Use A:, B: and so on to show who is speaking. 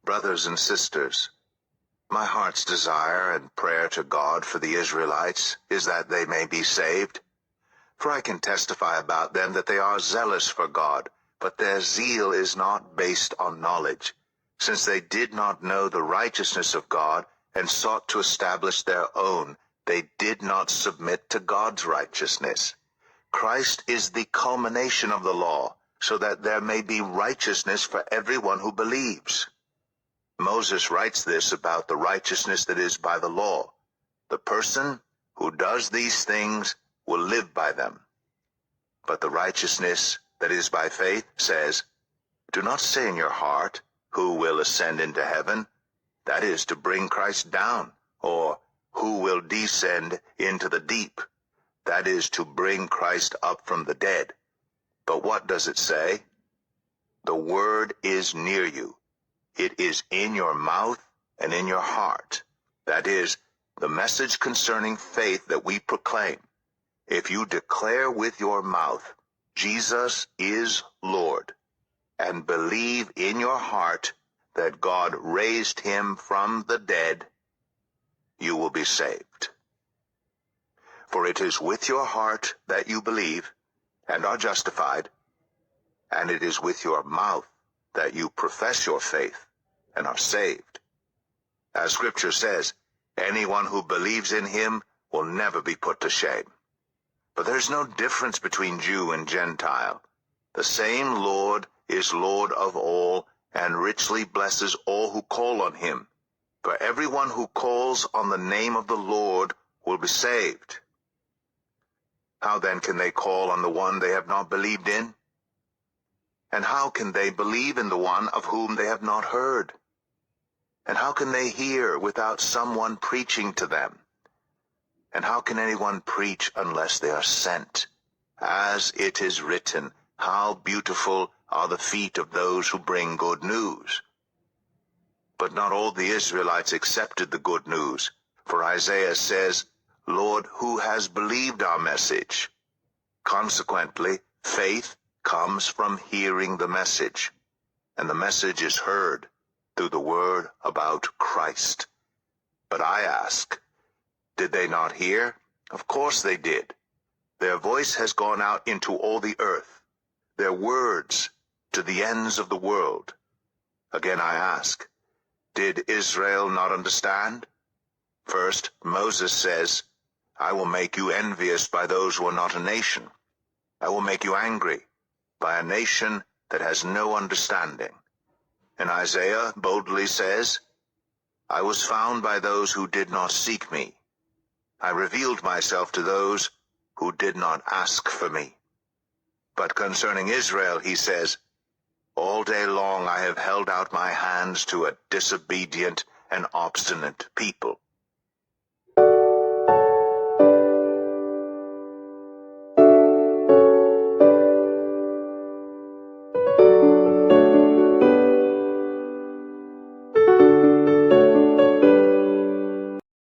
A: Brothers and sisters, my heart's desire and prayer to God for the Israelites is that they may be saved. For I can testify about them that they are zealous for God, but their zeal is not based on knowledge, since they did not know the righteousness of God and sought to establish their own. They did not submit to God's righteousness. Christ is the culmination of the law, so that there may be righteousness for everyone who believes. Moses writes this about the righteousness that is by the law. The person who does these things will live by them. But the righteousness that is by faith says, do not say in your heart, who will ascend into heaven? That is to bring Christ down. Or, who will descend into the deep? That is to bring Christ up from the dead. But what does it say? The word is near you. It is in your mouth and in your heart. That is, the message concerning faith that we proclaim. If you declare with your mouth, Jesus is Lord, and believe in your heart that God raised him from the dead, you will be saved. For it is with your heart that you believe and are justified, and it is with your mouth that you profess your faith and are saved. As Scripture says, anyone who believes in him will never be put to shame. But there's no difference between Jew and Gentile. The same Lord is Lord of all, and richly blesses all who call on him. For everyone who calls on the name of the Lord will be saved. How then can they call on the one they have not believed in? And how can they believe in the one of whom they have not heard? And how can they hear without someone preaching to them? And how can anyone preach unless they are sent? As it is written, how beautiful are the feet of those who bring good news. But not all the Israelites accepted the good news, for Isaiah says, Lord, who has believed our message? Consequently, faith comes from hearing the message, and the message is heard through the word about Christ. But I ask, did they not hear? Of course they did. Their voice has gone out into all the earth, their words to the ends of the world. Again I ask, did Israel not understand? First, Moses says, I will make you envious by those who are not a nation. I will make you angry by a nation that has no understanding. And Isaiah boldly says, I was found by those who did not seek me. I revealed myself to those who did not ask for me. But concerning Israel, he says, all day long I have held out my hands to a disobedient and obstinate people.